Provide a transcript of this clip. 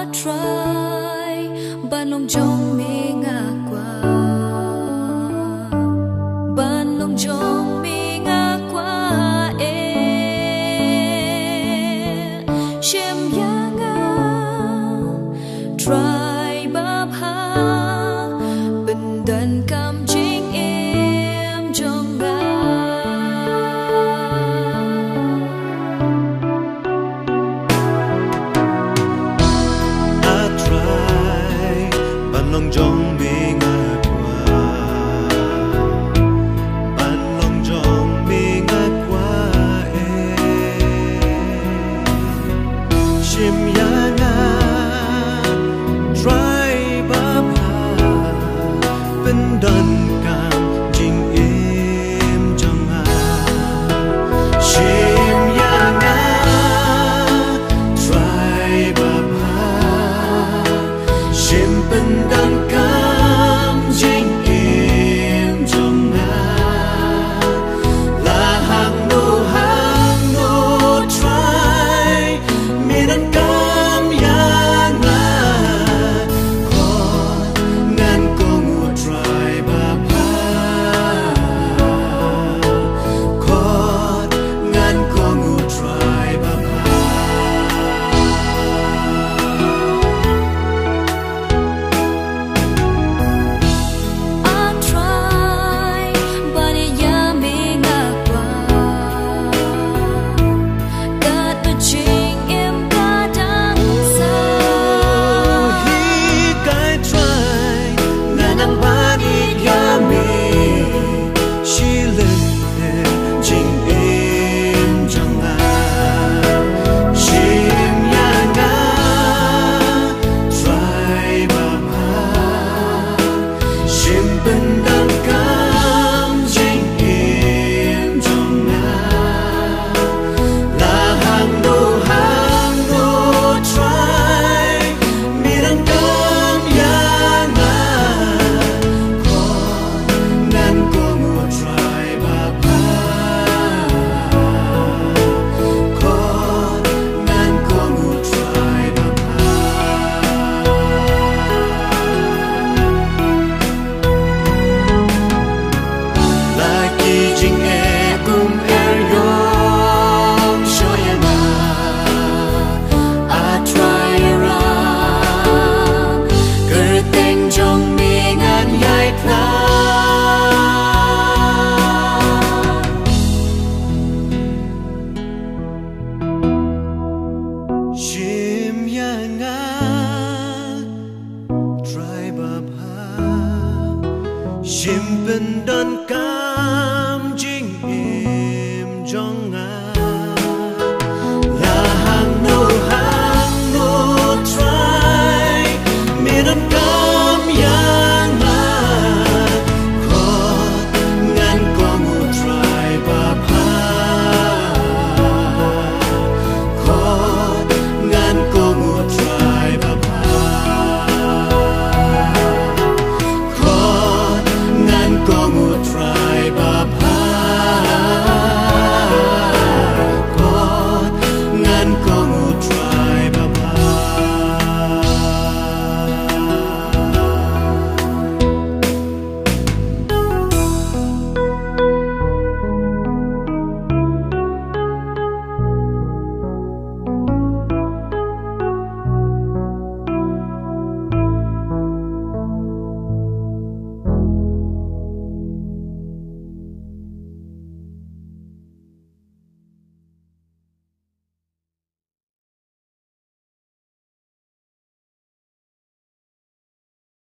Trai ban long jong mi nga kwa ban long jong mi nga kwa shem ya nga Trai ba ha bên đàn cam chính em jong ga long jong mi nga kwa ban long jong mi nga kwa shim ya nga try ba pa bên đơn cam jing em jong ha shim ya nga try ba pa shim bên đơn shim ya nga try ba pa shim bên